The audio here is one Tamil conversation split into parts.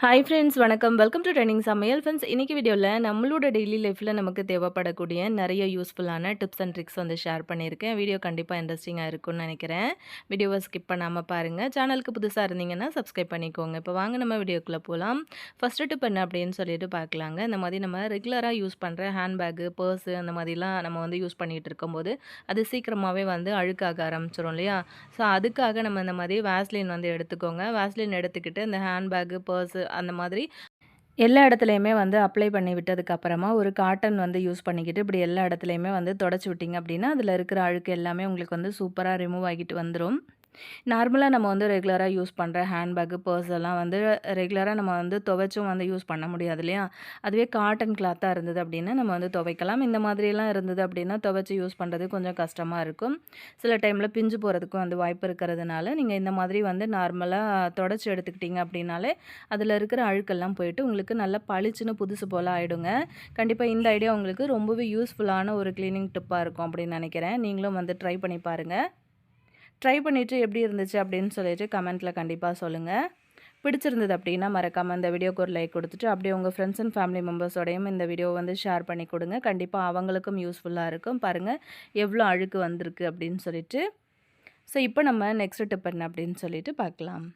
ஹாய் ஃப்ரெண்ட்ஸ் வணக்கம். வெல்கம் டு ட்ரெண்டிங் சமையல். ஃப்ரெண்ட்ஸ் இன்னைக்கு வீடியோவில் நம்மளோட டெய்லி லைஃப்பில் நமக்கு தேவைப்படக்கூடிய நிறைய யூஸ்ஃபுல்லான டிப்ஸ் அண்ட் ட்ரிக்ஸ் வந்து ஷேர் பண்ணியிருக்கேன். வீடியோ கண்டிப்பாக இன்ட்ரெஸ்டிங்காக இருக்கும்னு நினைக்கிறேன். வீடியோவை ஸ்கிப் பண்ணாமல் பாருங்கள். சேனலுக்கு புதுசாக இருந்தீங்கன்னா சப்ஸ்கிரைப் பண்ணிக்கோங்க. இப்போ வாங்க நம்ம வீடியோக்குள்ளே போகலாம். ஃபஸ்ட்டு டிப் என்ன அப்படின்னு சொல்லிட்டு பார்க்கலாங்க. இந்த மாதிரி நம்ம ரெகுலராக யூஸ் பண்ணுற ஹேண்ட்பேக்கு, பர்ஸு அந்த மாதிரிலாம் நம்ம வந்து யூஸ் பண்ணிகிட்டு இருக்கும்போது அது சீக்கிரமாகவே வந்து அழுக்காக ஆரம்பிச்சிடும் இல்லையா? ஸோ அதுக்காக நம்ம இந்த மாதிரி வேஸ்லின் வந்து எடுத்துக்கோங்க. வேஸ்லின் எடுத்துக்கிட்டு இந்த ஹேண்ட்பேக்கு, பர்ஸு அந்த மாதிரி எல்லா இடத்துலையுமே வந்து அப்ளை பண்ணி விட்டதுக்கப்புறமா ஒரு காட்டன் வந்து யூஸ் பண்ணிக்கிட்டு இப்படி எல்லா இடத்துலையுமே வந்து தொடச்சி விட்டிங்க அப்படின்னா அதில் இருக்கிற அழுக்கு எல்லாமே உங்களுக்கு வந்து சூப்பராக ரிமூவ் ஆகிட்டு வந்துடும். நார்மலாக நம்ம வந்து ரெகுலராக யூஸ் பண்ணுற ஹேண்ட்பேக்கு, பர்ஸ் எல்லாம் வந்து ரெகுலராக நம்ம வந்து துவைச்சும் வந்து யூஸ் பண்ண முடியாது இல்லையா? அதுவே காட்டன் கிளாத்தாக இருந்தது அப்படின்னா நம்ம வந்து துவைக்கலாம். இந்த மாதிரியெல்லாம் இருந்தது அப்படின்னா துவைச்சு யூஸ் பண்ணுறது கொஞ்சம் கஷ்டமாக இருக்கும். சில டைமில் பிஞ்சு போகிறதுக்கும் வந்து வாய்ப்பு இருக்கிறதுனால நீங்கள் இந்த மாதிரி வந்து நார்மலாக தொடச்சி எடுத்துக்கிட்டிங்க அப்படின்னாலே அதில் இருக்கிற அழுக்கெல்லாம் போயிட்டு உங்களுக்கு நல்லா பளிச்சுன்னு புதுசு போல் ஆகிடுங்க. கண்டிப்பாக இந்த ஐடியா உங்களுக்கு ரொம்பவே யூஸ்ஃபுல்லான ஒரு க்ளீனிங் டிப்பாக இருக்கும் அப்படின்னு நினைக்கிறேன். நீங்களும் வந்து ட்ரை பண்ணி பாருங்கள். ட்ரை பண்ணிவிட்டு எப்படி இருந்துச்சு அப்படின்னு சொல்லிட்டு கமெண்ட்டில் கண்டிப்பாக சொல்லுங்கள். பிடிச்சிருந்தது அப்படின்னா மறக்காமல் இந்த வீடியோக்கு ஒரு லைக் கொடுத்துட்டு அப்படியே உங்கள் ஃப்ரெண்ட்ஸ் அண்ட் ஃபேமிலி மெம்பர்ஸோடையும் இந்த வீடியோ வந்து ஷேர் பண்ணி கொடுங்க. கண்டிப்பாக அவங்களுக்கும் யூஸ்ஃபுல்லாக இருக்கும். பாருங்கள் எவ்வளோ அழுக்கு வந்திருக்கு அப்படின்னு சொல்லிட்டு. ஸோ இப்போ நம்ம நெக்ஸ்ட் டிப் என்ன அப்படின்னு சொல்லிட்டு பார்க்கலாம்.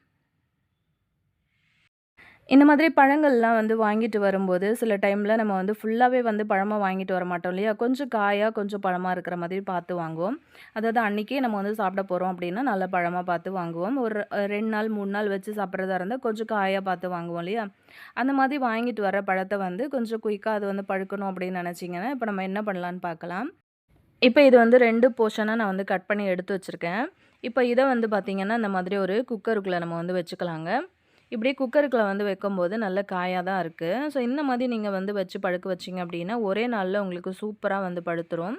இந்த மாதிரி பழங்கள்லாம் வந்து வாங்கிட்டு வரும்போது சில டைமில் நம்ம வந்து ஃபுல்லாகவே வந்து பழமாக வாங்கிட்டு வர மாட்டோம் இல்லையா? கொஞ்சம் காயாக கொஞ்சம் பழமாக இருக்கிற மாதிரி பார்த்து வாங்குவோம். அதாவது அன்றைக்கே நம்ம வந்து சாப்பிட போகிறோம் அப்படின்னா நல்ல பழமாக பார்த்து வாங்குவோம். ஒரு 2 நாள் 3 நாள் வச்சு சாப்பிட்றதா இருந்தால் கொஞ்சம் காயாக பார்த்து வாங்குவோம் இல்லையா? அந்த மாதிரி வாங்கிட்டு வர பழத்தை வந்து கொஞ்சம் குயிக்காக அது வந்து பழுக்கணும் அப்படின்னு நினச்சிங்கன்னா இப்போ நம்ம என்ன பண்ணலான்னு பார்க்கலாம். இப்போ இது வந்து 2 போர்ஷனாக நான் வந்து கட் பண்ணி எடுத்து வச்சுருக்கேன். இப்போ இதை வந்து பார்த்திங்கன்னா இந்த மாதிரி ஒரு குக்கருக்குள்ளே நம்ம வந்து வச்சுக்கலாங்க. இப்படியே குக்கருக்குள்ள வந்து வைக்கும்போது நல்ல காயாக தான் இருக்குது. ஸோ இந்த மாதிரி நீங்கள் வந்து வச்சு பழுக்க வச்சிங்க அப்படின்னா ஒரே நாளில் உங்களுக்கு சூப்பராக வந்து பழுத்துரும்.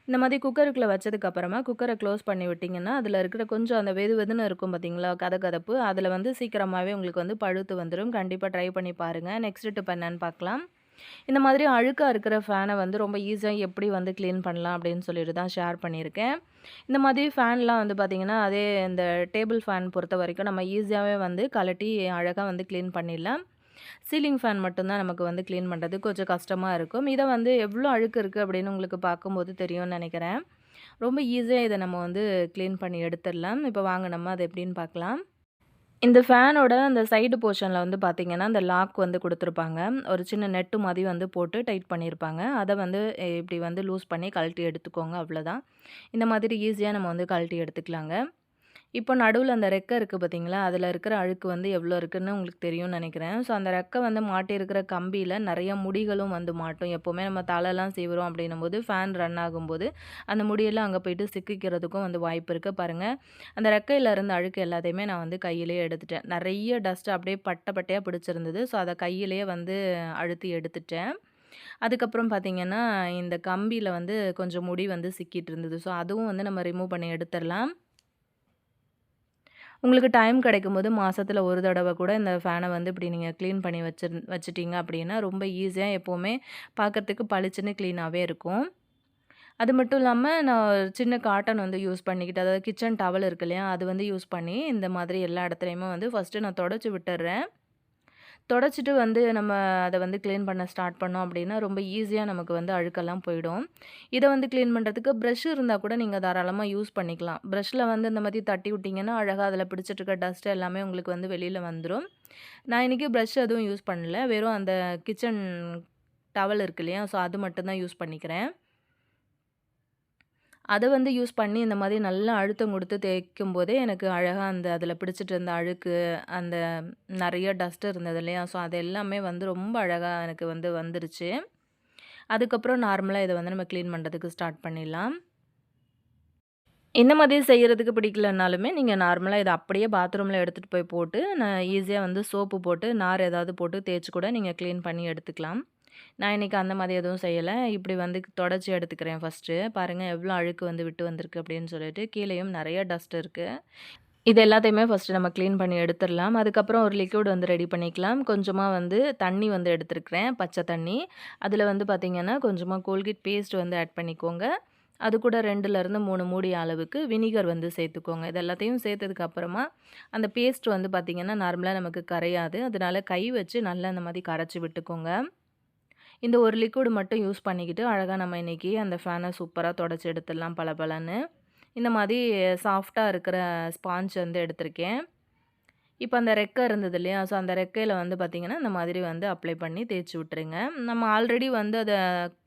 இந்த மாதிரி குக்கருக்குள்ளே வச்சதுக்கப்புறமா குக்கரை க்ளோஸ் பண்ணி விட்டிங்கன்னா அதில் இருக்கிற கொஞ்சம் அந்த வெது வெதுன்னு இருக்கும் பார்த்தீங்களா கதகதப்பு, அதில் வந்து சீக்கிரமாகவே உங்களுக்கு வந்து பழுத்து வந்துடும். கண்டிப்பாக ட்ரை பண்ணி பாருங்கள். நெக்ஸ்ட் டிப் என்னன்னு பார்க்கலாம். இந்த மாதிரி அழுக்காக இருக்கிற ஃபேனை வந்து ரொம்ப ஈஸியாக எப்படி வந்து க்ளீன் பண்ணலாம் அப்படின்னு சொல்லிட்டு தான் ஷேர் பண்ணியிருக்கேன். இந்த மாதிரி ஃபேன்லாம் வந்து பார்த்திங்கன்னா அதே இந்த டேபிள் ஃபேன் பொறுத்த வரைக்கும் நம்ம ஈஸியாகவே வந்து கழட்டி அழகாக வந்து க்ளீன் பண்ணிடலாம். சீலிங் ஃபேன் மட்டும்தான் நமக்கு வந்து க்ளீன் பண்ணுறது கொஞ்சம் கஷ்டமாக இருக்கும். இதை வந்து எவ்வளோ அழுக்கு இருக்குது அப்படின்னு உங்களுக்கு பார்க்கும்போது தெரியும்னு நினைக்கிறேன். ரொம்ப ஈஸியாக இதை நம்ம வந்து க்ளீன் பண்ணி எடுத்துடலாம். இப்போ வாங்க நம்ம அதை எப்படின்னு பார்க்கலாம். இந்த ஃபேனோட அந்த சைடு போர்ஷனில் வந்து பார்த்திங்கன்னா, அந்த லாக் வந்து குடுத்துருப்பாங்க. ஒரு சின்ன நெட்டு மாதிரி வந்து போட்டு டைட் பண்ணியிருப்பாங்க. அத வந்து இப்படி வந்து லூஸ் பண்ணி கழட்டி எடுத்துக்கோங்க அவ்வளோதான். இந்த மாதிரி ஈஸியாக நம்ம வந்து கழட்டி எடுத்துக்கலாங்க. இப்போ நடுவுல அந்த ரெக்கை இருக்குது பார்த்தீங்களா, அதில இருக்கிற அழுக்கு வந்து எவ்வளோ இருக்குன்னு உங்களுக்கு தெரியும்னு நினைக்கிறேன். ஸோ அந்த ரெக்கை வந்து மாட்டியிருக்கிற கம்பியில நெறைய முடிகளும் வந்து மாட்டும். எப்போவுமே நம்ம தலைலாம் சீவுறோம் அப்படின்னும்போது ஃபேன் ரன் ஆகும்போது அந்த முடியெல்லாம் அங்கே போயிட்டு சிக்கிக்கிறதுக்கும் வந்து வாய்ப்பு இருக்குது. பாருங்கள், அந்த ரெக்கையில இருந்த அழுக்கு எல்லாத்தையுமே நான் வந்து கையிலேயே எடுத்துட்டேன். நெறைய டஸ்ட் அப்படியே பட்டை பட்டையா பிடிச்சிருந்தது. ஸோ அத கையிலேயே வந்து அழுத்தி எடுத்துட்டேன். அதுக்கப்புறம் பார்த்தீங்கன்னா, இந்த கம்பியில வந்து கொஞ்சம் முடி வந்து சிக்கிட்டு இருந்தது. ஸோ அதுவும் வந்து நம்ம ரிமூவ் பண்ணி எடுத்துரலாம். உங்களுக்கு டைம் கிடைக்கும்போது மாசத்துல ஒரு தடவ கூட இந்த ஃபேன வந்து இப்படி நீங்க கிளீன் பண்ணி வச்சுட்டீங்க அப்படின்னா, ரொம்ப ஈஸியா எப்பவுமே பார்க்கறதுக்கு பளிச்சுன்னு கிளீனாவே இருக்கும். அது மட்டும் இல்லாம நான் ஒரு சின்ன காட்டன் வந்து யூஸ் பண்ணிக்கிட்டு, அதாவது கிச்சன் டவல் இருக்கு இல்லையா? அது வந்து யூஸ் பண்ணி இந்த மாதிரி எல்லா இடத்துலயுமே வந்து ஃபர்ஸ்ட்டு நான் தொடச்சு விட்டுர்றேன். தொடச்சிட்டு வந்து நம்ம அத வந்து கிளீன் பண்ண ஸ்டார்ட் பண்ணோம் அப்படின்னா, ரொம்ப ஈஸியா நமக்கு வந்து அழுக்கெல்லாம் போயிடும். இத வந்து கிளீன் பண்றதுக்கு பிரஷ் இருந்தா கூட நீங்க தாராளமா யூஸ் பண்ணிக்கலாம். பிரஷ்ல வந்து இந்த மாதிரி தட்டி விட்டீங்கன்னா, அழகா அதில பிடிச்சிட்டு இருக்க டஸ்ட் எல்லாமே உங்களுக்கு வந்து வெளியில வந்துரும். நான் இன்னைக்கு பிரஷ் எதுவும் யூஸ் பண்ணல. வெறும் அந்த கிச்சன் டவல் இருக்கு இல்லையா? ஸோ அது மட்டும் தான் யூஸ் பண்ணிக்கிறேன். அத வந்து யூஸ் பண்ணி இந்த மாதிரி நல்லா அழுத்தம் குடுத்து தேய்க்கும்போதே எனக்கு அழகா அந்த அதில பிடிச்சிட்டு இருந்த அழுக்கு, அந்த நெறைய டஸ்ட் இருந்தது இல்லையா? ஸோ அது எல்லாமே வந்து ரொம்ப அழகா எனக்கு வந்து வந்துருச்சு. அதுக்கப்புறம் நார்மலா இத வந்து நம்ம கிளீன் பண்றதுக்கு ஸ்டார்ட் பண்ணிடலாம். இந்த மாதிரி செய்யறதுக்கு பிடிக்கலனாலுமே, நீங்க நார்மலா இத அப்படியே பாத்ரூம்ல எடுத்துட்டு போய் போட்டு, நான் ஈஸியா வந்து சோப்பு போட்டு, நார் ஏதாவது போட்டு தேய்ச்சு கூட நீங்க கிளீன் பண்ணி எடுத்துக்கலாம். நான் இன்னைக்கு அந்த மாதிரி எதுவும் செய்யல. இப்படி வந்து தொடச்சு எடுத்துக்கிறேன் ஃபர்ஸ்ட்டு. பாருங்க எவ்வளோ அழுக்கு வந்து விட்டு வந்திருக்கு அப்படின்னு சொல்லிட்டு. கீழேயும் நெறைய டஸ்ட் இருக்கு. இது எல்லாத்தையுமே ஃபர்ஸ்ட்டு நம்ம கிளீன் பண்ணி எடுத்துரலாம். அதுக்கப்புறம் ஒரு லிக்விட் வந்து ரெடி பண்ணிக்கலாம். கொஞ்சமா வந்து தண்ணி வந்து எடுத்துருக்கிறேன், பச்சை தண்ணி. அதில வந்து பார்த்தீங்கன்னா, கொஞ்சமா கோல்கேட் பேஸ்ட் வந்து ஆட் பண்ணிக்கோங்க. அது கூட 2லேருந்து 3 மூடி அளவுக்கு வினிகர் வந்து சேர்த்துக்கோங்க. இது எல்லாத்தையும் சேர்த்ததுக்கு அப்புறமா, அந்த பேஸ்ட் வந்து பார்த்திங்கன்னா, நார்மலா நமக்கு கரையாது. அதனால கை வச்சு நல்லா இந்த மாரி கரைச்சி விட்டுக்கோங்க. இந்த ஒரு லிக்விட் மட்டும் யூஸ் பண்ணிக்கிட்டு, அழகா நம்ம இன்னைக்கு அந்த ஃபேன சூப்பரா தொடச்சு எடுத்துடலாம் பளபளன்னு. இந்த மாரி சாஃப்ட்டா இருக்கிற ஸ்பாஞ்ச் வந்து எடுத்திருக்கேன். இப்ப அந்த ரெக்க இருந்தது இல்லையா? ஸோ அந்த ரெக்கையில வந்து பார்த்தீங்கன்னா, இந்த மாதிரி வந்து அப்ளை பண்ணி தேய்ச்சு விட்டுருங்க. நம்ம ஆல்ரெடி வந்து அத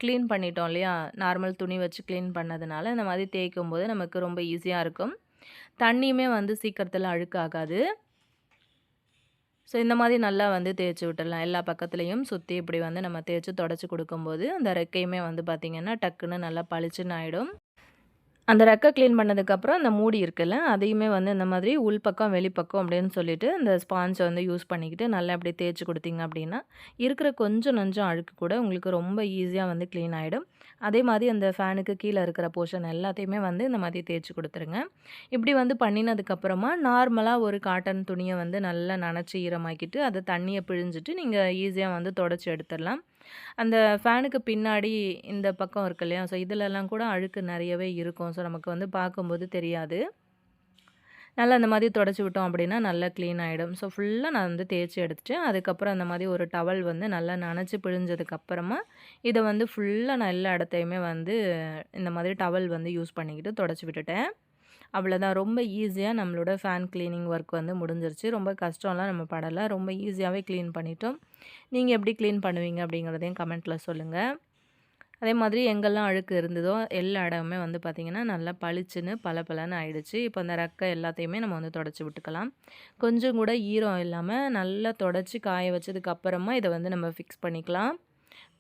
கிளீன் பண்ணிட்டோம் இல்லையா? நார்மல் துணி வச்சு கிளீன் பண்ணதுனால, இந்த மாதிரி தேய்க்கும்போது நமக்கு ரொம்ப ஈஸியா இருக்கும். தண்ணியுமே வந்து சீக்கிரத்தில அழுக்காகாது. ஸோ இந்த மாதிரி நல்லா வந்து தேய்ச்சு விட்டுடலாம். எல்லா பக்கத்துலயும் சுத்தி இப்படி வந்து நம்ம தேய்ச்சு தொடச்சு குடுக்கும்போது, அந்த ரெக்கையுமே வந்து பார்த்தீங்கன்னா, டக்குன்னு நல்லா பளிச்சுன்னு ஆயிடும். அந்த ரெக்க கிளீன் பண்ணதுக்கப்புறம் அந்த மூடி இருக்குல்ல, அதையுமே வந்து இந்த மாதிரி உள்பக்கம், வெளிப்பக்கம் அப்படின்னு சொல்லிட்டு அந்த ஸ்பான்ச்ச வந்து யூஸ் பண்ணிக்கிட்டு நல்லா அப்படியே தேய்ச்சு குடுத்தீங்க அப்படின்னா, இருக்கிற கொஞ்சம் நஞ்சம் அழுக்கு கூட உங்களுக்கு ரொம்ப ஈஸியா வந்து கிளீன் ஆயிடும். அதே மாதிரி அந்த ஃபேனுக்கு கீழ இருக்கிற போர்ஷன் எல்லாத்தையுமே வந்து இந்த மாதிரி தேய்ச்சு குடுத்துருங்க. இப்படி வந்து பண்ணினதுக்கப்புறமா நார்மலா ஒரு காட்டன் துணிய வந்து நல்லா நனச்சு ஈரமாக்கிட்டு, அத தண்ணிய பிழிஞ்சிட்டு நீங்க ஈஸியா வந்து தொடச்சு எடுத்துரலாம். அந்த ஃபேனுக்கு பின்னாடி இந்த பக்கம் இருக்கு இல்லையா? ஸோ இதுலலாம் கூட அழுக்கு நெறையவே இருக்கும். ஸோ நமக்கு வந்து பார்க்கும்போது தெரியாது. நல்லா இந்த மாதிரி தொடச்சு விட்டோம் அப்படின்னா, நல்லா க்ளீன் ஆயிடும். ஸோ ஃபுல்லா நான் வந்து தேய்ச்சு எடுத்துட்டேன். அதுக்கப்புறம் அந்த மாதிரி ஒரு டவல் வந்து நல்லா நனச்சு பிழிஞ்சதுக்கப்புறமா, இத வந்து ஃபுல்லா நான் எல்லா இடத்தையுமே வந்து இந்த மாதிரி டவல் வந்து யூஸ் பண்ணிக்கிட்டு தொடச்சு விட்டுட்டேன். அவ்வளோதான். ரொம்ப ஈஸியா நம்மளோட ஃபேன் கிளீனிங் ஒர்க் வந்து முடிஞ்சிருச்சு. ரொம்ப கஷ்டம்லாம் நம்ம படல. ரொம்ப ஈஸியாவே கிளீன் பண்ணிட்டோம். நீங்க எப்படி கிளீன் பண்ணுவீங்க அப்படிங்கிறதையும் கமெண்ட்ல சொல்லுங்க. அதே மாதிரி எங்கெல்லாம் அழுக்கு இருந்ததோ எல்லா இடமுமே வந்து பார்த்திங்கன்னா, நல்லா பளிச்சுன்னு பளபளன்னு ஆயிடுச்சு. இப்போ அந்த ரெக்க எல்லாத்தையுமே நம்ம வந்து தொடச்சி விட்டுக்கலாம். கொஞ்சம் கூட ஈரம் இல்லாம நல்லா தொடச்சி காய வச்சதுக்கு அப்புறமா இத வந்து நம்ம ஃபிக்ஸ் பண்ணிக்கலாம்.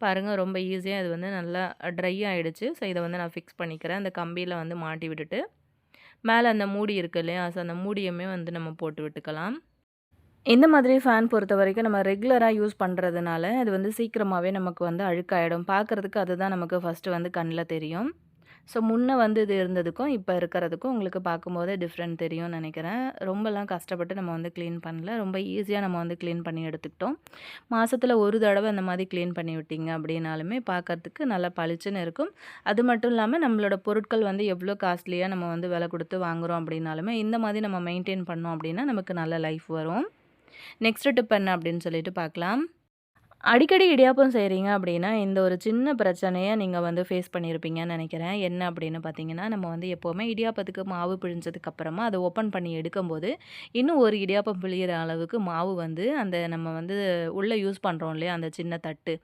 பாருங்க ரொம்ப ஈஸியா இது வந்து நல்லா ட்ரை ஆயிடுச்சு. ஸோ இத வந்து நான் ஃபிக்ஸ் பண்ணிக்கிறேன். அந்த கம்பியில வந்து மாட்டி விட்டுட்டு மேல அந்த மூடி இருக்கு இல்லையா? ஸோ அந்த மூடியுமே வந்து நம்ம போட்டு விட்டுக்கலாம். இந்த மாதிரி ஃபேன் பொறுத்தவரைக்கும் நம்ம ரெகுலரா யூஸ் பண்றதுனால, அது வந்து சீக்கிரமாவே நமக்கு வந்து அழுக்காயிடும். பார்க்கறதுக்கு அதுதான் நமக்கு ஃபர்ஸ்ட்டு வந்து கண்ல தெரியும். ஸோ முன்ன வந்து இது இருந்ததுக்கும், இப்ப இருக்கிறதுக்கும் உங்களுக்கு பார்க்கும்போதே டிஃப்ரெண்ட் தெரியும்னு நெனைக்கிறேன். ரொம்பலாம் கஷ்டப்பட்டு நம்ம வந்து கிளீன் பண்ணல. ரொம்ப ஈஸியா நம்ம வந்து கிளீன் பண்ணி எடுத்துக்கிட்டோம். மாசத்துல ஒரு தடவ அந்த மாதிரி கிளீன் பண்ணி விட்டீங்க அப்படின்னாலுமே பார்க்கறதுக்கு நல்லா பளிச்சுன்னு இருக்கும். அது மட்டும் இல்லாம நம்மளோட பொருட்கள் வந்து எவ்வளோ காஸ்ட்லியா நம்ம வந்து விலை குடுத்து வாங்குறோம் அப்படின்னாலுமே, இந்த மாதிரி நம்ம மெயின்டெயின் பண்ணோம் அப்படின்னா, நமக்கு நல்ல லைஃப் வரும். நெக்ஸ்ட் டிப் என்ன அப்படின்னு சொல்லிட்டு பார்க்கலாம். அடிக்கடி இடியாப்பம் செய்கிறீங்க அப்படின்னா, இந்த ஒரு சின்ன பிரச்சனைய நீங்க வந்து ஃபேஸ் பண்ணியிருப்பீங்கன்னு நெனைக்கிறேன். என்ன அப்படின்னு பார்த்தீங்கன்னா, நம்ம வந்து எப்போவுமே இடியாப்பத்துக்கு மாவு பிழிஞ்சதுக்கு அப்புறமா, அத ஓப்பன் பண்ணி எடுக்கும்போது, இன்னும் ஒரு இடியாப்பம் பிழியிற அளவுக்கு மாவு வந்து அந்த நம்ம வந்து உள்ள யூஸ் பண்ணுறோம் இல்லையா? அந்த சின்ன தட்டு.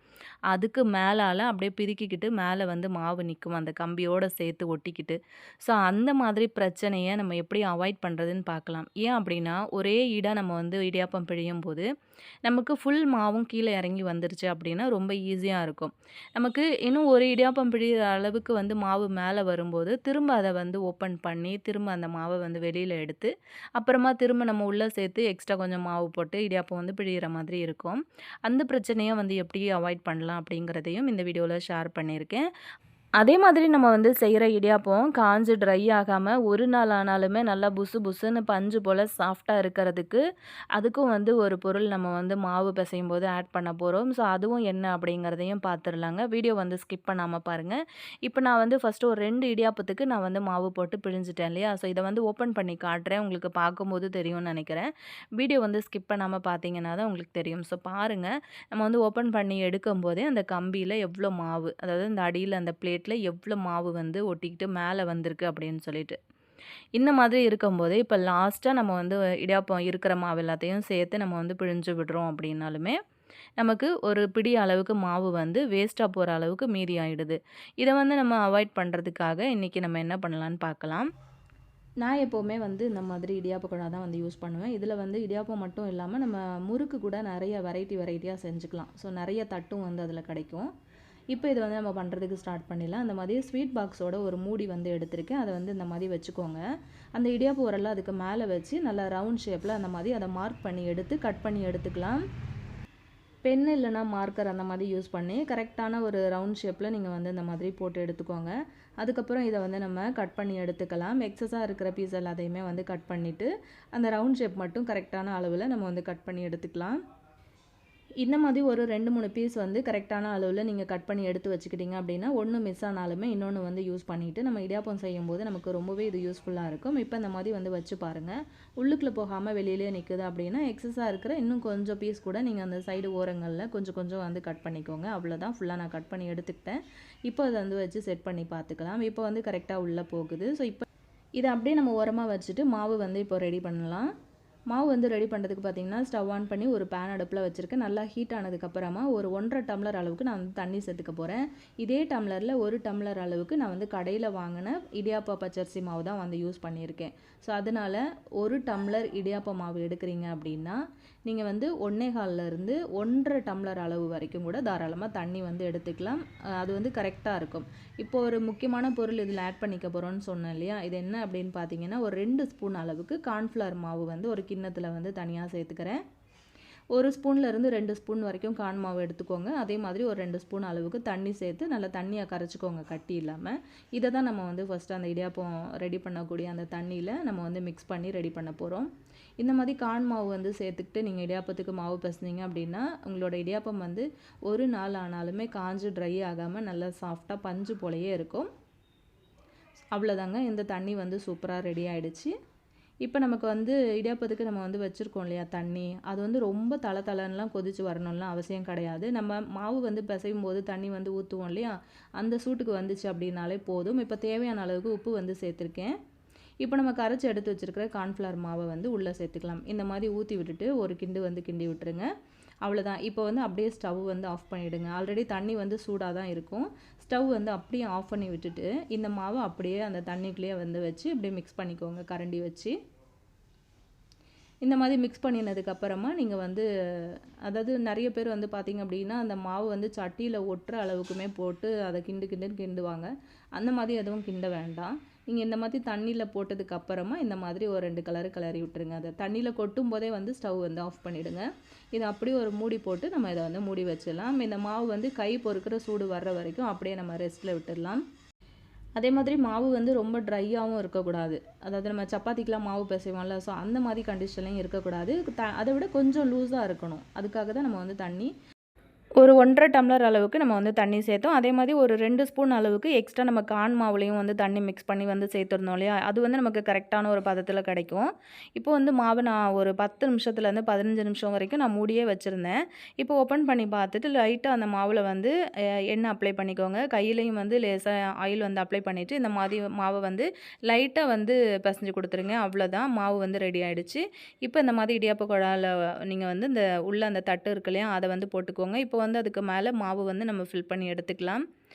அதுக்கு மேலால அப்படியே பிதுக்கிக்கிட்டு மேல வந்து மாவு நிக்கும். அந்த கம்பியோட சேர்த்து ஒட்டிக்கிட்டு. ஸோ அந்த மாதிரி பிரச்சனைய நம்ம எப்படி அவாய்ட் பண்றதுன்னு பார்க்கலாம். ஏன் அப்படின்னா, ஒரே ஈடா நம்ம வந்து இடியாப்பம் பிழியும்போது, நமக்கு ஃபுல் மாவும் கீழ இறங்கி வந்துருச்சு அப்படின்னா, ரொம்ப ஈஸியா இருக்கும். நமக்கு இன்னும் ஒரு இடியாப்பம் பிழியிற அளவுக்கு வந்து மாவு மேல வரும்போது, திரும்ப அத வந்து ஓப்பன் பண்ணி, திரும்ப அந்த மாவ வந்து வெளியில எடுத்து, அப்புறமா திரும்ப நம்ம உள்ள சேர்த்து எக்ஸ்ட்ரா கொஞ்சம் மாவு போட்டு இடியாப்பம் வந்து பிழியிற மாதிரி இருக்கும். அந்த பிரச்சனைய வந்து எப்படி அவாய்ட் பண்ணலாம் அப்படிங்கிறதையும் இந்த வீடியோல ஷேர் பண்ணியிருக்கேன். அதே மாதிரி நம்ம வந்து செய்கிற இடியாப்பம் காஞ்சு ட்ரை ஆகாம ஒரு நாள் ஆனாலுமே நல்லா புசு புசுன்னு பஞ்சு போல் சாஃப்டாக இருக்கிறதுக்கு அதுக்கும் வந்து ஒரு பொருள் நம்ம வந்து மாவு பிசையும் போது ஆட் பண்ண போகிறோம். ஸோ அதுவும் என்ன அப்படிங்கிறதையும் பார்த்துடலாங்க. வீடியோ வந்து ஸ்கிப் பண்ணாமல் பாருங்கள். இப்போ நான் வந்து ஃபஸ்ட்டு ஒரு 2 இடியாப்பத்துக்கு நான் வந்து மாவு போட்டு பிழிஞ்சிட்டேன் இல்லையா? ஸோ இதை வந்து ஓப்பன் பண்ணி காட்டுறேன். உங்களுக்கு பார்க்கும்போது தெரியும்னு நினைக்கிறேன். வீடியோ வந்து ஸ்கிப் பண்ணாமல் பார்த்தீங்கன்னா தான் உங்களுக்கு தெரியும். ஸோ பாருங்கள், நம்ம வந்து ஓப்பன் பண்ணி எடுக்கும்போதே அந்த கம்பியில எவ்வளோ மாவு, அதாவது இந்த அடியில அந்த பிளேட்ல எவ்வளோ மாவு வந்து ஒட்டிக்கிட்டு மேலே வந்திருக்கு அப்படின்னு சொல்லிட்டு. இந்த மாதிரி இருக்கும்போதே இப்போ லாஸ்ட்டா நம்ம வந்து இடியாப்பம் இருக்கிற மாவு எல்லாத்தையும் சேர்த்து நம்ம வந்து பிழிஞ்சு விடுறோம் அப்படின்னாலுமே, நமக்கு ஒரு பிடி அளவுக்கு மாவு வந்து வேஸ்ட்டா போற அளவுக்கு மீதி ஆயிடுது. இத வந்து நம்ம அவாய்ட் பண்றதுக்காக இன்னைக்கு நம்ம என்ன பண்ணலான்னு பார்க்கலாம். நான் எப்போவுமே வந்து இந்த மாதிரி இடியாப்ப குழா தான் வந்து யூஸ் பண்ணுவேன். இதில வந்து இடியாப்பம் மட்டும் இல்லாம, நம்ம முறுக்கு கூட நெறைய வெரைட்டியா செஞ்சுக்கலாம். ஸோ நெறைய தட்டும் வந்து அதில கிடைக்கும். இப்போ இத வந்து நம்ம பண்ணுறதுக்கு ஸ்டார்ட் பண்ணிடலாம். அந்த மாதிரி ஸ்வீட் பாக்ஸோட ஒரு மூடி வந்து எடுத்திருக்கேன். அத வந்து இந்த மாதிரி வச்சுக்கோங்க. அந்த இடியாப்ப உரல அதுக்கு மேல வச்சு நல்லா ரவுண்ட் ஷேப்ல அந்த மாதிரி அத மார்க் பண்ணி எடுத்து கட் பண்ணி எடுத்துக்கலாம். பென் இல்லைனா மார்க்கர் அந்த மாதிரி யூஸ் பண்ணி கரெக்டான ஒரு ரவுண்ட் ஷேப்பில் நீங்கள் வந்து இந்த மாதிரி போட்டு எடுத்துக்கோங்க. அதுக்கப்புறம் இதை வந்து நம்ம கட் பண்ணி எடுத்துக்கலாம். எக்ஸஸாக இருக்கிற பீஸ் எல்லாத்தையுமே வந்து கட் பண்ணிவிட்டு அந்த ரவுண்ட் ஷேப் மட்டும் கரெக்டான அளவில் நம்ம வந்து கட் பண்ணி எடுத்துக்கலாம். இந்த மாதிரி ஒரு 2, 3 பீஸ் வந்து கரெக்டான அளவில் நீங்கள் கட் பண்ணி எடுத்து வச்சுக்கிட்டிங்க அப்படின்னா, ஒன்று மிஸ் ஆனாலுமே இன்னொன்று வந்து யூஸ் பண்ணிவிட்டு நம்ம இடியாப்பம் செய்யும்போது நமக்கு ரொம்பவே இது யூஸ்ஃபுல்லாக இருக்கும். இப்போ இந்த மாதிரி வந்து வச்சு பாருங்கள். உள்ளுக்குள்ளே போகாமல் வெளியிலேயே நிற்குது அப்படின்னா, எக்ஸஸாக இருக்கிற இன்னும் கொஞ்சம் பீஸ் கூட நீங்கள் அந்த சைடு ஓரங்களில் கொஞ்சம் கொஞ்சம் வந்து கட் பண்ணிக்கோங்க. அவ்வளோதான், ஃபுல்லாக நான் கட் பண்ணி எடுத்துக்கிட்டேன். இப்போ அதை வந்து வச்சு செட் பண்ணி பார்த்துக்கலாம். இப்போ வந்து கரெக்டாக உள்ளே போகுது. ஸோ இப்போ இதை அப்படியே நம்ம ஓரமாக வச்சுட்டு மாவு வந்து இப்போ ரெடி பண்ணலாம். மாவு வந்து ரெடி பண்ணுறதுக்கு பார்த்தீங்கன்னா, ஸ்டவ் ஆன் பண்ணி ஒரு பேன் அடுப்பில் வச்சுருக்கேன். நல்லா ஹீட் ஆனதுக்கப்புறமா ஒரு 1½ டம்ளர் அளவுக்கு நான் வந்து தண்ணி சேர்த்துக்க போகிறேன். இதே டம்ளரில் 1 டம்ளர் அளவுக்கு நான் வந்து கடையில் வாங்கின இடியாப்ப பச்சரிசி மாவு தான் வந்து யூஸ் பண்ணியிருக்கேன். ஸோ அதனால் 1 டம்ளர் இடியாப்ப மாவு எடுக்கிறீங்க அப்படின்னா, நீங்கள் வந்து 1.25லேருந்து 1½ டம்ளர் அளவு வரைக்கும் கூட தாராளமாக தண்ணி வந்து எடுத்துக்கலாம். அது வந்து கரெக்டாக இருக்கும். இப்போ ஒரு முக்கியமான பொருள் இதில் ஆட் பண்ணிக்க போகிறோன்னு சொன்னேன் இல்லையா? இது என்ன அப்படின்னு பார்த்தீங்கன்னா, ஒரு 2 ஸ்பூன் அளவுக்கு கார்ன்ஃப்ளவர் மாவு வந்து ஒரு கிண்ணத்தில் வந்து தனியாக சேர்த்துக்கிறேன். 1 ஸ்பூன்லேருந்து 2 ஸ்பூன் வரைக்கும் கார்ன் மாவு எடுத்துக்கோங்க. அதே மாதிரி ஒரு 2 ஸ்பூன் அளவுக்கு தண்ணி சேர்த்து நல்லா தண்ணியை கரைச்சிக்கோங்க, கட்டி இல்லாமல். இதை தான் நம்ம வந்து ஃபஸ்ட்டு அந்த இடியாப்பம் ரெடி பண்ணக்கூடிய அந்த தண்ணியில் நம்ம வந்து மிக்ஸ் பண்ணி ரெடி பண்ண போகிறோம். இந்த மாதிரி கார்ன் மாவு வந்து சேர்த்துக்கிட்டு நீங்கள் இடியாப்பத்துக்கு மாவு பிசைஞ்சிங்க அப்படின்னா, உங்களோட இடியாப்பம் வந்து ஒரு நாள் ஆனாலுமே காஞ்சு ட்ரை ஆகாமல் நல்லா சாஃப்டாக பஞ்சு போலயே இருக்கும். அவ்வளோதாங்க, இந்த தண்ணி வந்து சூப்பராக ரெடி ஆகிடுச்சு. இப்போ நமக்கு வந்து இடியாப்பத்துக்கு நம்ம வந்து வச்சுருக்கோம் இல்லையா தண்ணி, அது வந்து ரொம்ப தளதளன்னுலாம் கொதித்து வரணும்லாம் அவசியம் கிடையாது. நம்ம மாவு வந்து பிசையும் போது தண்ணி வந்து ஊற்றுவோம் இல்லையா, அந்த சூட்டுக்கு வந்துச்சு அப்படின்னாலே போதும். இப்போ தேவையான அளவுக்கு உப்பு வந்து சேர்த்துருக்கேன். இப்போ நம்ம கரைச்சி எடுத்து வச்சுருக்கிற கார்ன்ஃப்ளவர் மாவை வந்து உள்ளே சேர்த்துக்கலாம். இந்த மாதிரி ஊற்றி விட்டுட்டு ஒரு கிண்டு வந்து கிண்டி விட்டுருங்க. அவ்வளோதான். இப்போ வந்து அப்படியே ஸ்டவ் வந்து ஆஃப் பண்ணிவிடுங்க. ஆல்ரெடி தண்ணி வந்து சூடாக தான் இருக்கும். ஸ்டவ் வந்து அப்படியே ஆஃப் பண்ணி விட்டுட்டு இந்த மாவை அப்படியே அந்த தண்ணிக்குள்ளேயே வந்து வச்சு அப்படியே மிக்ஸ் பண்ணிக்கோங்க கரண்டி வச்சு. இந்த மாதிரி மிக்ஸ் பண்ணினதுக்கப்புறமா நீங்கள் வந்து அதாவது நிறைய பேர் வந்து பார்த்திங்க அப்படின்னா, அந்த மாவு வந்து சட்டியில் ஒட்டுற அளவுக்குமே போட்டு அதை கிண்டுன்னு கிண்டுவாங்க. அந்த மாதிரி எதுவும் கிண்ட வேண்டாம். நீங்கள் இந்த மாதிரி தண்ணியில் போட்டதுக்கப்புறமா இந்த மாதிரி ஒரு 2 கிளறி விட்டுருங்க. அதை தண்ணியில் கொட்டும் போதே வந்து ஸ்டவ் வந்து ஆஃப் பண்ணிவிடுங்க. இதை அப்படியே ஒரு மூடி போட்டு நம்ம இதை வந்து மூடி வச்சிடலாம். இந்த மாவு வந்து கை பொறுக்கிற சூடு வர்ற வரைக்கும் அப்படியே நம்ம ரெஸ்ட்டில் விட்டுடலாம். அதே மாதிரி மாவு வந்து ரொம்ப ட்ரையாகவும் இருக்கக்கூடாது. அதாவது நம்ம சப்பாத்திக்கெலாம் மாவு பிசைவோம்ல, ஸோ அந்த மாதிரி கண்டிஷன்லையும் இருக்கக்கூடாது. அதை விட கொஞ்சம் லூஸாக இருக்கணும். அதுக்காக தான் நம்ம வந்து தண்ணி ஒரு 1½ டம்ளர் அளவுக்கு நம்ம வந்து தண்ணி சேர்த்தோம். அதே மாதிரி ஒரு 2 ஸ்பூன் அளவுக்கு எக்ஸ்ட்ரா நம்ம கார்ன் மாவுலையும் வந்து தண்ணி மிக்ஸ் பண்ணி வந்து சேர்த்துருந்தோம் இல்லையா, அது வந்து நமக்கு கரெக்டான ஒரு பதத்தில் கிடைக்கும். இப்போ வந்து மாவு நான் ஒரு 10 நிமிஷத்துலேருந்து 15 நிமிஷம் வரைக்கும் நான் மூடியே வச்சுருந்தேன். இப்போ ஓப்பன் பண்ணி பார்த்துட்டு லைட்டாக அந்த மாவில் வந்து எண்ணெய் அப்ளை பண்ணிக்கோங்க. கையிலையும் வந்து லேசாக ஆயில் வந்து அப்ளை பண்ணிவிட்டு இந்த மாதிரி மாவை வந்து லைட்டாக வந்து பிசைஞ்சு கொடுத்துருங்க. அவ்வளோதான், மாவு வந்து ரெடி ஆகிடுச்சு. இப்போ இந்த மாதிரி இடியாப்ப குழாயில் நீங்கள் வந்து இந்த உள்ள அந்த தட்டு இருக்கு இல்லையா, அதை வந்து போட்டுக்கோங்க. இப்போ வந்து அதுக்கு மேலே மாவு வந்து நம்ம ஃபில் பண்ணி எடுத்துக்கலாம்.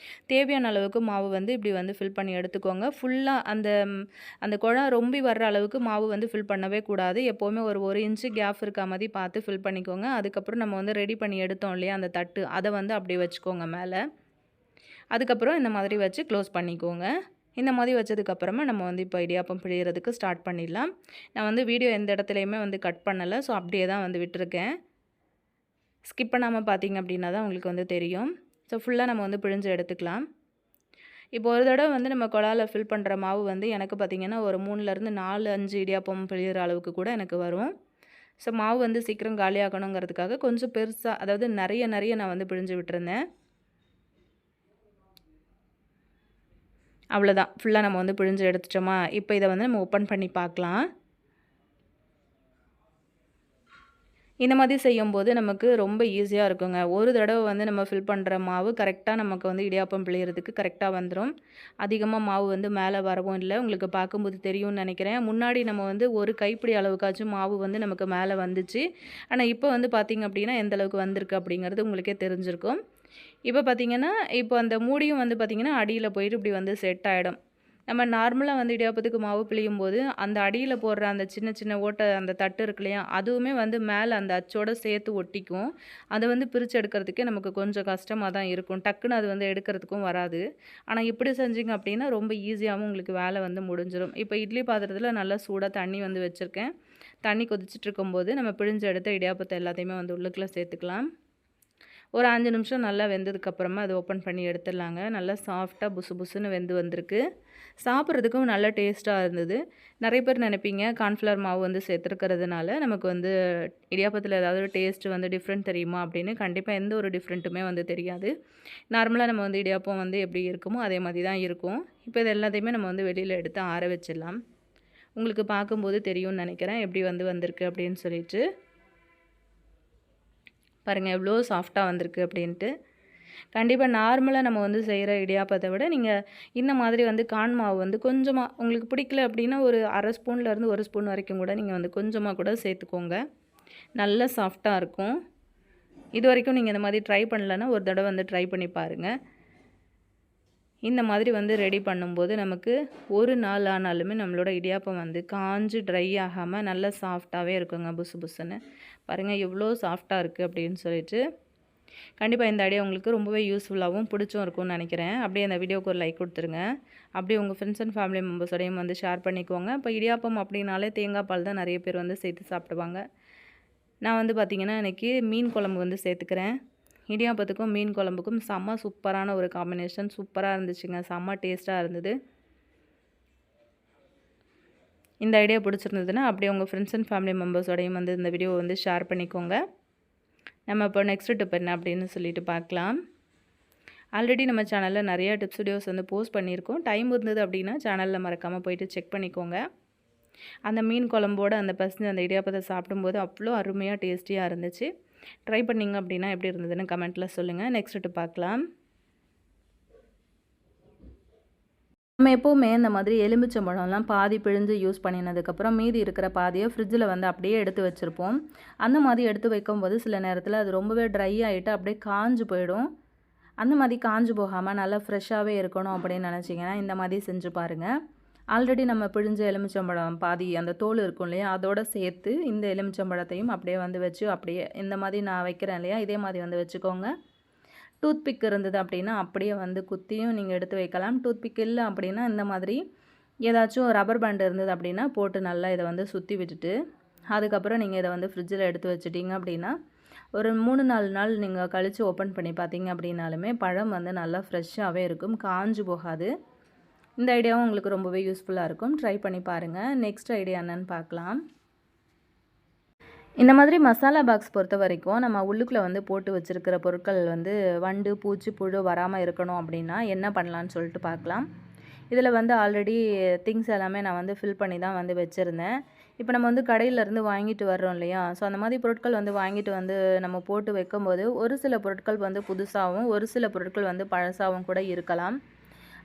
தேவையான அளவுக்கு மாவு வந்து இப்படி வந்து ஃபில் பண்ணி எடுத்துக்கோங்க. ஃபுல்லாக அந்த குழாய் ரொம்பி வர்ற அளவுக்கு மாவு வந்து ஃபில் பண்ணவே கூடாது. எப்போவுமே ஒரு 1 இன்ச்சு கேப் இருக்க மாதிரி பார்த்து ஃபில் பண்ணிக்கோங்க. அதுக்கப்புறம் நம்ம வந்து ரெடி பண்ணி எடுத்தோம் இல்லையா அந்த தட்டு, அதை வந்து அப்படியே வச்சுக்கோங்க மேலே. அதுக்கப்புறம் இந்த மாதிரி வச்சு க்ளோஸ் பண்ணிக்கோங்க. இந்த மாதிரி வச்சதுக்கப்புறமா நம்ம வந்து இப்போ இடியாப்பம் பிழியறதுக்கு ஸ்டார்ட் பண்ணிடலாம். நான் வந்து வீடியோ எந்த இடத்துலையுமே வந்து கட் பண்ணலை, ஸோ அப்படியே தான் வந்து விட்டுருக்கேன். ஸ்கிப் பண்ணாமல் பார்த்தீங்க அப்படின்னா தான் உங்களுக்கு வந்து தெரியும். ஸோ ஃபுல்லாக நம்ம வந்து பிழிஞ்சு எடுத்துக்கலாம். இப்போ ஒரு தடவை வந்து நம்ம குழாயில் ஃபில் பண்ணுற மாவு வந்து எனக்கு பார்த்திங்கன்னா ஒரு 3லேருந்து 4, 5 இடியாப்பம் பிழியிற அளவுக்கு கூட எனக்கு வரும். ஸோ மாவு வந்து சீக்கிரம் காலியாகணுங்கிறதுக்காக கொஞ்சம் பெருசாக, அதாவது நிறைய நான் வந்து பிழிஞ்சு விட்டுருந்தேன். அவ்வளோதான், ஃபுல்லாக நம்ம வந்து பிழிஞ்சு எடுத்துட்டோமா. இப்போ இதை வந்து நம்ம ஓப்பன் பண்ணி பார்க்கலாம். இந்த மாதிரி செய்யும்போது நமக்கு ரொம்ப ஈஸியாக இருக்குங்க. ஒரு தடவை வந்து நம்ம ஃபில் பண்ணுற மாவு கரெக்டாக நமக்கு வந்து இடியாப்பம் பிழியறதுக்கு கரெக்டாக வந்துடும். அதிகமாக மாவு வந்து மேலே வரவும் இல்லை. உங்களுக்கு பார்க்கும்போது தெரியும்னு நினைக்கிறேன். முன்னாடி நம்ம வந்து ஒரு கைப்பிடி அளவுக்காச்சும் மாவு வந்து நமக்கு மேலே வந்துச்சு. ஆனால் இப்போ வந்து பார்த்திங்க அப்படின்னா எந்த அளவுக்கு வந்திருக்கு அப்படிங்கிறது உங்களுக்கே தெரிஞ்சிருக்கும். இப்போ பார்த்திங்கன்னா இப்போ அந்த மூடியும் வந்து பார்த்திங்கன்னா அடியில் போயிட்டு இப்படி வந்து செட் ஆகிடும். நம்ம நார்மலாக வந்து இடியாப்பத்துக்கு மாவு பிழியும் போது அந்த அடியில் போடுற அந்த சின்ன ஓட்டை அந்த தட்டு இருக்கு இல்லையா, அதுவுமே வந்து மேலே அந்த அச்சோடு சேர்த்து ஒட்டிக்கும். அதை வந்து பிரித்து எடுக்கிறதுக்கே நமக்கு கொஞ்சம் கஷ்டமாக தான் இருக்கும். டக்குன்னு அது வந்து எடுக்கிறதுக்கும் வராது. ஆனால் இப்படி செஞ்சிங்க அப்படின்னா ரொம்ப ஈஸியாகவும் உங்களுக்கு வேலை வந்து முடிஞ்சிடும். இப்போ இட்லி பாத்திரத்தில் நல்லா சூடாக தண்ணி வந்து வச்சுருக்கேன். தண்ணி கொதிச்சுட்டு இருக்கும்போது நம்ம பிழிஞ்சு எடுத்த இடியாப்பத்தை எல்லாத்தையுமே வந்து உள்ளுக்குள்ளே சேர்த்துக்கலாம். ஒரு 5 நிமிஷம் நல்லா வெந்ததுக்கப்புறமா அது ஓப்பன் பண்ணி எடுத்துடலாங்க. நல்லா சாஃப்டாக புசு புசுன்னு வெந்து வந்திருக்கு. சாப்பிட்றதுக்கும் நல்ல டேஸ்ட்டாக இருந்தது. நிறைய பேர் நினைப்பீங்க கார்ன்ஃப்ளவர் மாவு வந்து சேர்த்துருக்கிறதுனால நமக்கு வந்து இடியாப்பத்தில் ஏதாவது டேஸ்ட்டு வந்து டிஃப்ரெண்ட் தெரியுமா அப்படின்னு. கண்டிப்பாக எந்த ஒரு டிஃப்ரெண்ட்டுமே வந்து தெரியாது. நார்மலாக நம்ம வந்து இடியாப்பம் வந்து எப்படி இருக்குமோ அதே மாதிரி தான் இருக்கும். இப்போ இது எல்லாத்தையுமே நம்ம வந்து வெளியில் எடுத்து ஆற வச்சிடலாம். உங்களுக்கு பார்க்கும்போது தெரியும்னு நினைக்கிறேன் எப்படி வந்து வந்திருக்கு அப்படின்னு சொல்லிட்டு. பாருங்கள் எவ்வளோ சாஃப்டாக வந்திருக்கு அப்படின்ட்டு. கண்டிப்பாக நார்மலாக நம்ம வந்து செய்கிற இடியாப்பத்தை விட நீங்கள் இந்த மாதிரி வந்து கார்ன் மாவு வந்து கொஞ்சமாக உங்களுக்கு பிடிக்கல அப்படின்னா ஒரு அரை ஸ்பூன்லேருந்து 1 ஸ்பூன் வரைக்கும் கூட நீங்கள் வந்து கொஞ்சமாக கூட சேர்த்துக்கோங்க. நல்ல சாஃப்டாக இருக்கும். இது வரைக்கும் நீங்கள் இந்த மாதிரி ட்ரை பண்ணலன்னா ஒரு தடவை வந்து ட்ரை பண்ணி பாருங்கள். இந்த மாதிரி வந்து ரெடி பண்ணும்போது நமக்கு ஒரு நாள் ஆனாலுமே நம்மளோட இடியாப்பம் வந்து காஞ்சு ட்ரை ஆகாமல் நல்லா சாஃப்டாகவே இருக்குங்க. புசு புசுன்னு பாருங்கள் எவ்வளோ சாஃப்டாக இருக்குது அப்படின்னு சொல்லிட்டு. கண்டிப்பாக இந்த ஐடியா உங்களுக்கு ரொம்பவே யூஸ்ஃபுல்லாகவும் பிடிச்சும் இருக்கும்னு நினைக்கிறேன். அப்படியே அந்த வீடியோக்கு ஒரு லைக் கொடுத்துருங்க. அப்படியே உங்கள் ஃப்ரெண்ட்ஸ் அண்ட் ஃபேமிலி மெம்பர்ஸோடையும் வந்து ஷேர் பண்ணிக்கோங்க. இப்போ இடியாப்பம் அப்படின்னாலே தேங்காய் பால் தான் நிறைய பேர் வந்து சேர்த்து சாப்பிடுவாங்க. நான் வந்து பார்த்திங்கன்னா இன்றைக்கி மீன் குழம்பு வந்து சேர்த்துக்கிறேன். இடியாப்பத்துக்கும் மீன் குழம்புக்கும் செம்ம சூப்பரான ஒரு காம்பினேஷன். சூப்பராக இருந்துச்சுங்க. செம்ம டேஸ்ட்டாக இருந்தது. இந்த ஐடியா பிடிச்சிருந்ததுன்னா அப்படியே உங்கள் ஃப்ரெண்ட்ஸ் அண்ட் ஃபேமிலி மெம்பர்ஸோடையும் வந்து இந்த வீடியோ வந்து ஷேர் பண்ணிக்கோங்க. நம்ம இப்போ நெக்ஸ்ட் டிப் என்ன அப்படின்னு சொல்லிட்டு பார்க்கலாம். ஆல்ரெடி நம்ம சேனலில் நிறையா டிப்ஸ் வீடியோஸ் வந்து போஸ்ட் பண்ணியிருக்கோம். டைம் இருந்தது அப்படின்னா சேனலில் மறக்காமல் போயிட்டு செக் பண்ணிக்கோங்க. அந்த மீன் குழம்போடு அந்த பசங்க அந்த இடியாப்பத்தை சாப்பிடும்போது அவ்வளோ அருமையாக டேஸ்டியாக இருந்துச்சு. ட்ரை பண்ணிங்க அப்படின்னா எப்படி இருந்ததுன்னு கமெண்ட்டில் சொல்லுங்கள். நெக்ஸ்ட் டிப் பார்க்கலாம். நம்ம எப்போவுமே இந்த மாதிரி எலுமிச்சம்பழம்லாம் பாதி பிழிஞ்சு யூஸ் பண்ணினதுக்கப்புறம் மீதி இருக்கிற பாதியை ஃப்ரிட்ஜில் வந்து அப்படியே எடுத்து வச்சுருப்போம். அந்த மாதிரி எடுத்து வைக்கும்போது சில நேரத்தில் அது ரொம்பவே ட்ரை ஆகிட்டு அப்படியே காஞ்சு போயிடும். அந்த மாதிரி காஞ்சு போகாமல் நல்லா ஃப்ரெஷ்ஷாகவே இருக்கணும் அப்படின்னு நினச்சிங்கன்னா இந்த மாதிரி செஞ்சு பாருங்கள். ஆல்ரெடி நம்ம பிழிஞ்ச எலுமிச்சம்பழம் பாதி அந்த தோல் இருக்கும் இல்லையா, அதோடு சேர்த்து இந்த எலுமிச்சம்பழத்தையும் அப்படியே வந்து வச்சு அப்படியே இந்த மாதிரி நான் வைக்கிறேன் இல்லையா, இதே மாதிரி வந்து வச்சுக்கோங்க. டூத்பிக் இருந்தது அப்படின்னா அப்படியே வந்து குத்தியும் நீங்கள் எடுத்து வைக்கலாம். டூத்பிக் இல்லை அப்படின்னா இந்த மாதிரி ஏதாச்சும் ரப்பர் பேண்ட் இருந்தது அப்படின்னா போட்டு நல்லா இதை வந்து சுற்றி விட்டுட்டு அதுக்கப்புறம் நீங்கள் இதை வந்து ஃப்ரிட்ஜில் எடுத்து வச்சுட்டிங்க அப்படின்னா ஒரு 3-4 நாள் நீங்கள் கழித்து ஓப்பன் பண்ணி பார்த்தீங்க அப்படின்னாலுமே பழம் வந்து நல்லா ஃப்ரெஷ்ஷாகவே இருக்கும், காஞ்சு போகாது. இந்த ஐடியாவும் உங்களுக்கு ரொம்பவே யூஸ்ஃபுல்லாக இருக்கும். ட்ரை பண்ணி பாருங்கள். நெக்ஸ்ட் ஐடியா என்னன்னு பார்க்கலாம். இந்த மாதிரி மசாலா பாக்ஸ் பொறுத்த வரைக்கும் நம்ம உள்ளுக்குள்ளே வந்து போட்டு வச்சுருக்கிற பொருட்கள் வந்து வண்டு பூச்சி புழு வராமல் இருக்கணும் அப்படின்னா என்ன பண்ணலான்னு சொல்லிட்டு பார்க்கலாம். இதில் வந்து ஆல்ரெடி திங்ஸ் எல்லாமே நான் வந்து ஃபில் பண்ணி தான் வந்து வச்சுருந்தேன். இப்போ நம்ம வந்து கடையிலேருந்து வாங்கிட்டு வர்றோம் இல்லையா, ஸோ அந்த மாதிரி பொருட்கள் வந்து வாங்கிட்டு வந்து நம்ம போட்டு வைக்கும்போது ஒரு சில பொருட்கள் வந்து புதுசாகவும் ஒரு சில பொருட்கள் வந்து பழசாகவும் கூட இருக்கலாம்.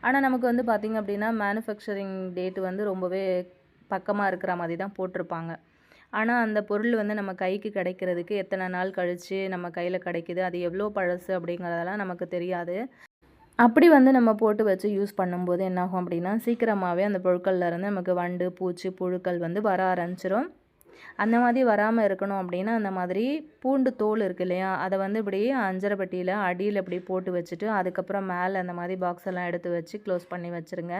ஆனால் நமக்கு வந்து பார்த்திங்க அப்படின்னா மேனுஃபேக்சரிங் டேட்டு வந்து ரொம்பவே பக்கமாக இருக்கிற மாதிரி தான் போட்டிருப்பாங்க. ஆனால் அந்த பொருள் வந்து நம்ம கைக்கு கிடைக்கிறதுக்கு எத்தனை நாள் கழித்து நம்ம கையில் கிடைக்கிது, அது எவ்வளோ பழசு அப்படிங்கிறதெல்லாம் நமக்கு தெரியாது. அப்படி வந்து நம்ம போட்டு வச்சு யூஸ் பண்ணும்போது என்னாகும் அப்படின்னா சீக்கிரமாகவே அந்த பொருட்கள்லேருந்து நமக்கு வண்டு பூச்சி புழுக்கள் வந்து வர ஆரம்பிச்சிரும். அந்த மாதிரி வராமல் இருக்கணும் அப்படின்னா அந்த மாதிரி பூண்டு தோல் இருக்குது இல்லையா, அதை வந்து இப்படியே அஞ்சரை பெட்டியில் அடியில் இப்படி போட்டு வச்சுட்டு அதுக்கப்புறம் மேலே அந்த மாதிரி பாக்ஸ் எல்லாம் எடுத்து வச்சு க்ளோஸ் பண்ணி வச்சுருங்க.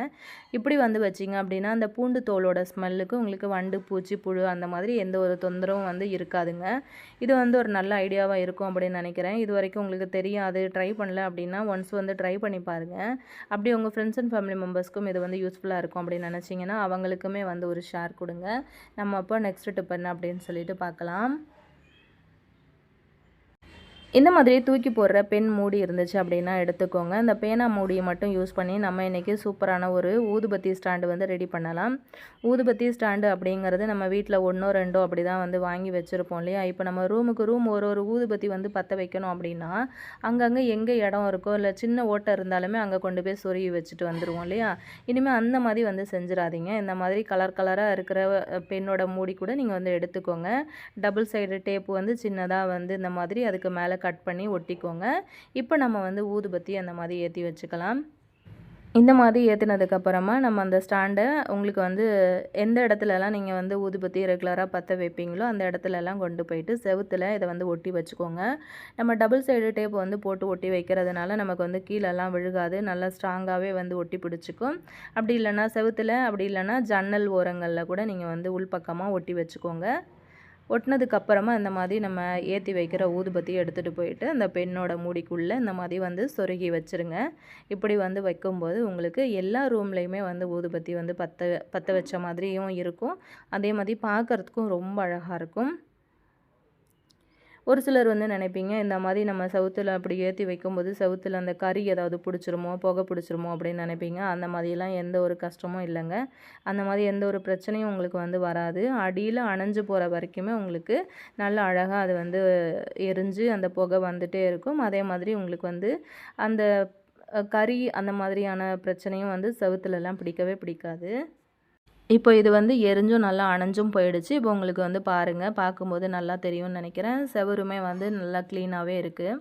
இப்படி வந்து வச்சிங்க அப்படின்னா அந்த பூண்டு தோலோட ஸ்மெல்லுக்கு உங்களுக்கு வண்டு பூச்சி புழு அந்த மாதிரி எந்த ஒரு தொந்தரவும் வந்து இருக்காதுங்க. இது வந்து ஒரு நல்ல ஐடியாவாக இருக்கும் அப்படின்னு நினைக்கிறேன். இது வரைக்கும் உங்களுக்கு தெரியாது, ட்ரை பண்ணல அப்படின்னா ஒன்ஸ் வந்து ட்ரை பண்ணி பாருங்கள். அப்படி உங்கள் ஃப்ரெண்ட்ஸ் அண்ட் ஃபேமிலி மெம்பர்ஸ்க்கும் இது வந்து யூஸ்ஃபுல்லாக இருக்கும் அப்படின்னு நினச்சிங்கன்னா அவங்களுக்குமே வந்து ஒரு ஷேர் கொடுங்க. நம்ம அப்போ நெக்ஸ்ட் டிப் என்ன அப்படின்னு சொல்லிட்டு பார்க்கலாம். இந்த மாதிரி தூக்கி போடுற பென் மூடி இருந்துச்சு அப்படின்னா எடுத்துக்கோங்க. இந்த பேனா மூடியை மட்டும் யூஸ் பண்ணி நம்ம இன்றைக்கி சூப்பரான ஒரு ஊதுபத்தி ஸ்டாண்டு வந்து ரெடி பண்ணலாம். ஊதுபத்தி ஸ்டாண்டு அப்படிங்கிறது நம்ம வீட்டில் 1ஓ 2ஓ அப்படி தான் வந்து வாங்கி வச்சுருப்போம் இல்லையா. இப்போ நம்ம ரூமுக்கு ரூம் ஒரு ஊதுபத்தி வந்து பற்ற வைக்கணும் அப்படின்னா அங்கங்கே எங்கே இடம் இருக்கோ இல்லை சின்ன ஓட்டை இருந்தாலுமே அங்கே கொண்டு போய் சொருகி வச்சுட்டு வந்துடுவோம் இல்லையா. இனிமேல் அந்த மாதிரி வந்து செஞ்சிடாதீங்க. இந்த மாதிரி கலர் கலராக இருக்கிற பெண்ணோட மூடி கூட நீங்கள் வந்து எடுத்துக்கோங்க. டபுள் சைடு டேப்பு வந்து சின்னதாக வந்து இந்த மாதிரி அதுக்கு மேலே கட் பண்ணி ஒட்டிக்கோங்க. இப்போ நம்ம வந்து ஊதுபத்தி அந்த மாதிரி ஏற்றி வச்சுக்கலாம். இந்த மாதிரி ஏற்றினதுக்கப்புறமா நம்ம அந்த ஸ்டாண்டை உங்களுக்கு வந்து எந்த இடத்துலலாம் நீங்கள் வந்து ஊதுபத்தி ரெகுலராக பற்ற வைப்பீங்களோ அந்த இடத்துலலாம் கொண்டு போயிட்டு செவுத்தில் இதை வந்து ஒட்டி வச்சுக்கோங்க. நம்ம டபுள் சைடு டேப் வந்து போட்டு ஒட்டி வைக்கிறதுனால நமக்கு வந்து கீழெல்லாம் விழுகாது, நல்லா ஸ்ட்ராங்காகவே வந்து ஒட்டி பிடிச்சிக்கும். அப்படி இல்லைன்னா செவுத்தில், அப்படி இல்லைன்னா ஜன்னல் ஓரங்களில் கூட நீங்கள் வந்து உள்பக்கமாக ஒட்டி வச்சுக்கோங்க. ஒட்டினதுக்கப்புறமா இந்த மாதிரி நம்ம ஏற்றி வைக்கிற ஊதுபத்தியை எடுத்துகிட்டு போயிட்டு அந்த பெண்ணோட மூடிக்குள்ளே இந்த மாதிரி வந்து சொருகி வச்சுருங்க. இப்படி வந்து வைக்கும்போது உங்களுக்கு எல்லா ரூம்லேயுமே வந்து ஊதுபத்தி வந்து பற்ற வச்ச மாதிரியும் இருக்கும். அதே மாதிரி பார்க்குறதுக்கும் ரொம்ப அழகாக இருக்கும். ஒரு சிலர் வந்து நினைப்பீங்க, இந்த மாதிரி நம்ம செவுத்துல அப்படி ஏற்றி வைக்கும்போது செவுத்துல அந்த கறி ஏதாவது பிடிச்சிருமோ, புகை பிடிச்சிருமோ அப்படின்னு நினைப்பீங்க. அந்த மாதிரிலாம் எந்த ஒரு கஷ்டமும் இல்லைங்க. அந்த மாதிரி எந்த ஒரு பிரச்சனையும் உங்களுக்கு வந்து வராது. அடியில் அணைஞ்சு போகிற வரைக்குமே உங்களுக்கு நல்ல அழகாக அது வந்து எரிஞ்சு அந்த புகை வந்துட்டே இருக்கும். அதே மாதிரி உங்களுக்கு வந்து அந்த கறி அந்த மாதிரியான பிரச்சனையும் வந்து செவுத்துலலாம் பிடிக்கவே பிடிக்காது. இப்போ இது வந்து எரிஞ்சும் நல்லா அணைஞ்சும் போயிடுச்சு. இப்போ உங்களுக்கு வந்து பாருங்கள், பார்க்கும்போது நல்லா தெரியும்னு நினைக்கிறேன். செவுருமே வந்து நல்லா க்ளீனாகவே இருக்குது.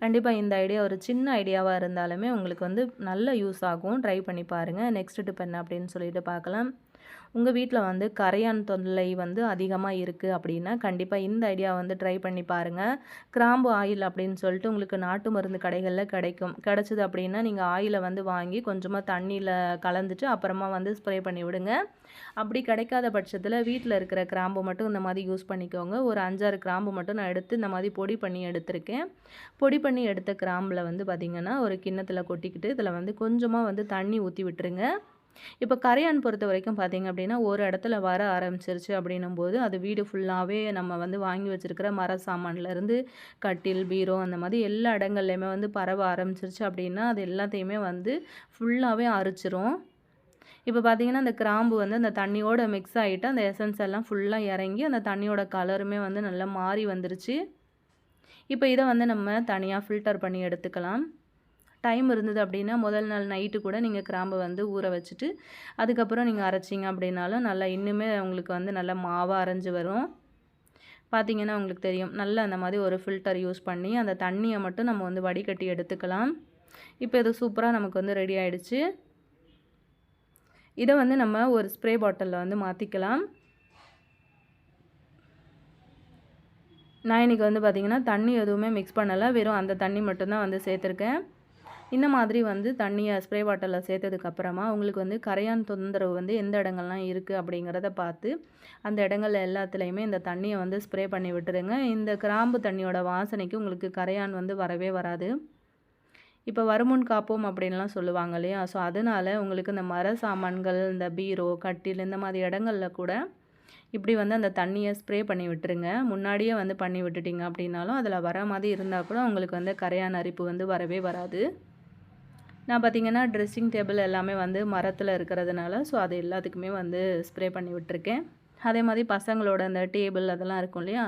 கண்டிப்பாக இந்த ஐடியா ஒரு சின்ன ஐடியாவாக இருந்தாலுமே உங்களுக்கு வந்து நல்ல யூஸ் ஆகும். ட்ரை பண்ணி பாருங்கள். நெக்ஸ்ட் டிப் என்ன அப்படின்னு சொல்லிட்டு பார்க்கலாம். உங்கள் வீட்டில் வந்து கரையான் தொல்லை வந்து அதிகமாக இருக்குது அப்படின்னா கண்டிப்பாக இந்த ஐடியா வந்து ட்ரை பண்ணி பாருங்கள். கிராம்பு ஆயில் அப்படின்னு சொல்லிட்டு உங்களுக்கு நாட்டு மருந்து கடைகளில் கிடைக்கும். கிடச்சிது அப்படின்னா நீங்கள் ஆயிலை வந்து வாங்கி கொஞ்சமாக தண்ணியில் கலந்துட்டு அப்புறமா வந்து ஸ்ப்ரே பண்ணி விடுங்க. அப்படி கிடைக்காத பட்சத்தில் வீட்டில் இருக்கிற கிராம்பு மட்டும் இந்த மாதிரி யூஸ் பண்ணிக்கோங்க. ஒரு 5-6 கிராம்பு மட்டும் நான் எடுத்து இந்த மாதிரி பொடி பண்ணி எடுத்திருக்கேன். பொடி பண்ணி எடுத்த கிராம்பில் வந்து பார்த்திங்கன்னா ஒரு கிண்ணத்தில் கொட்டிக்கிட்டு இதில் வந்து கொஞ்சமாக வந்து தண்ணி ஊற்றி விட்டுருங்க. இப்போ கரையான் பொறுத்த வரைக்கும் பார்த்திங்க அப்படின்னா ஒரு இடத்துல வர ஆரம்பிச்சிருச்சு அப்படின்னும்போது அது வீடு ஃபுல்லாகவே நம்ம வந்து வாங்கி வச்சுருக்கிற மர சாமான்லேருந்து கட்டில், பீரோ அந்த மாதிரி எல்லா இடங்கள்லையுமே வந்து பரவ ஆரம்பிச்சிருச்சு அப்படின்னா அது எல்லாத்தையுமே வந்து ஃபுல்லாகவே அரிச்சிரும். இப்போ பார்த்திங்கன்னா அந்த கிராம்பு வந்து அந்த தண்ணியோட மிக்ஸ் ஆகிட்டு அந்த எசன்ஸ் எல்லாம் ஃபுல்லாக இறங்கி அந்த தண்ணியோட கலருமே வந்து நல்லா மாறி வந்துருச்சு. இப்போ இதை வந்து நம்ம தனியாக ஃபில்டர் பண்ணி எடுத்துக்கலாம். டைம் இருந்தது அப்படின்னா முதல் நாள் நைட்டு கூட நீங்கள் கிராம்பை வந்து ஊற வச்சுட்டு அதுக்கப்புறம் நீங்கள் அரைச்சிங்க அப்படின்னாலும் நல்லா இன்னுமே உங்களுக்கு வந்து நல்லா மாவாக அரைஞ்சி வரும். பார்த்திங்கன்னா உங்களுக்கு தெரியும். நல்லா அந்த மாதிரி ஒரு ஃபில்டர் யூஸ் பண்ணி அந்த தண்ணியை மட்டும் நம்ம வந்து வடிகட்டி எடுத்துக்கலாம். இப்போ இது சூப்பராக நமக்கு வந்து ரெடி ஆகிடுச்சு. இதை வந்து நம்ம ஒரு ஸ்ப்ரே பாட்டிலில் வந்து மாற்றிக்கலாம். நான் இன்றைக்கி வந்து பார்த்திங்கன்னா தண்ணி எதுவுமே மிக்ஸ் பண்ணலை, வெறும் அந்த தண்ணி மட்டும்தான் வந்து சேர்த்துருக்கேன். இந்த மாதிரி வந்து தண்ணியை ஸ்ப்ரே பாட்டிலில் சேர்த்ததுக்கப்புறமா உங்களுக்கு வந்து கரையான் தொந்தரவு வந்து எந்த இடங்கள்லாம் இருக்குது அப்படிங்கிறத பார்த்து அந்த இடங்கள் எல்லாத்துலேயுமே இந்த தண்ணியை வந்து ஸ்ப்ரே பண்ணி விட்டுருங்க. இந்த கிராம்பு தண்ணியோட வாசனைக்கு உங்களுக்கு கரையான் வந்து வரவே வராது. இப்போ வருமுன் காப்போம் அப்படின்லாம் சொல்லுவாங்க இல்லையா? ஸோ அதனால் உங்களுக்கு இந்த மர சாமான்கள், இந்த பீரோ, கட்டில் இந்த மாதிரி இடங்களில் கூட இப்படி வந்து அந்த தண்ணியை ஸ்ப்ரே பண்ணி விட்டுருங்க. முன்னாடியே வந்து பண்ணி விட்டுட்டிங்க அப்படின்னாலும் அதில் வர மாதிரி இருந்தால் கூட உங்களுக்கு வந்து கரையான் அரிப்பு வந்து வரவே வராது. நான் பார்த்திங்கன்னா ட்ரெஸ்ஸிங் டேபிள் எல்லாமே வந்து மரத்தில் இருக்கிறதுனால ஸோ அது எல்லாத்துக்குமே வந்து ஸ்ப்ரே பண்ணி விட்டுருக்கேன். அதே மாதிரி பசங்களோட அந்த டேபிள் அதெல்லாம் இருக்கும் இல்லையா,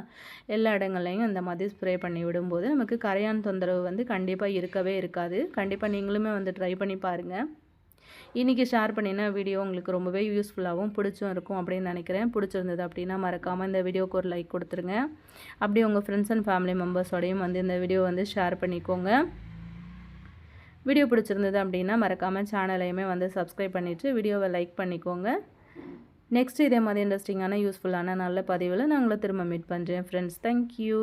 எல்லா இடங்கள்லையும் இந்த மாதிரி ஸ்ப்ரே பண்ணி விடும்போது நமக்கு கரையான் தொந்தரவு வந்து கண்டிப்பாக இருக்கவே இருக்காது. கண்டிப்பாக நீங்களுமே வந்து ட்ரை பண்ணி பாருங்கள். இன்றைக்கி ஷேர் பண்ணின வீடியோ உங்களுக்கு ரொம்பவே யூஸ்ஃபுல்லாகவும் பிடிச்சும் இருக்கும் அப்படின்னு நினைக்கிறேன். பிடிச்சிருந்தது அப்படின்னா மறக்காமல் இந்த வீடியோக்கு ஒரு லைக் கொடுத்துருங்க. அப்படியே உங்கள் ஃப்ரெண்ட்ஸ் அண்ட் ஃபேமிலி மெம்பர்ஸோடையும் வந்து இந்த வீடியோ வந்து ஷேர் பண்ணிக்கோங்க. வீடியோ பிடிச்சிருந்தது அப்படின்னா மறக்காமல் சேனலையுமே வந்து சப்ஸ்கிரைப் பண்ணிவிட்டு வீடியோவை லைக் பண்ணிக்கோங்க. நெக்ஸ்ட் இதே மாதிரி இன்ட்ரெஸ்டிங்கான யூஸ்ஃபுல்லான நல்ல பதிவில் நான் உங்களை திரும்ப மீட் பண்ணுறேன் ஃப்ரெண்ட்ஸ். தேங்க்யூ.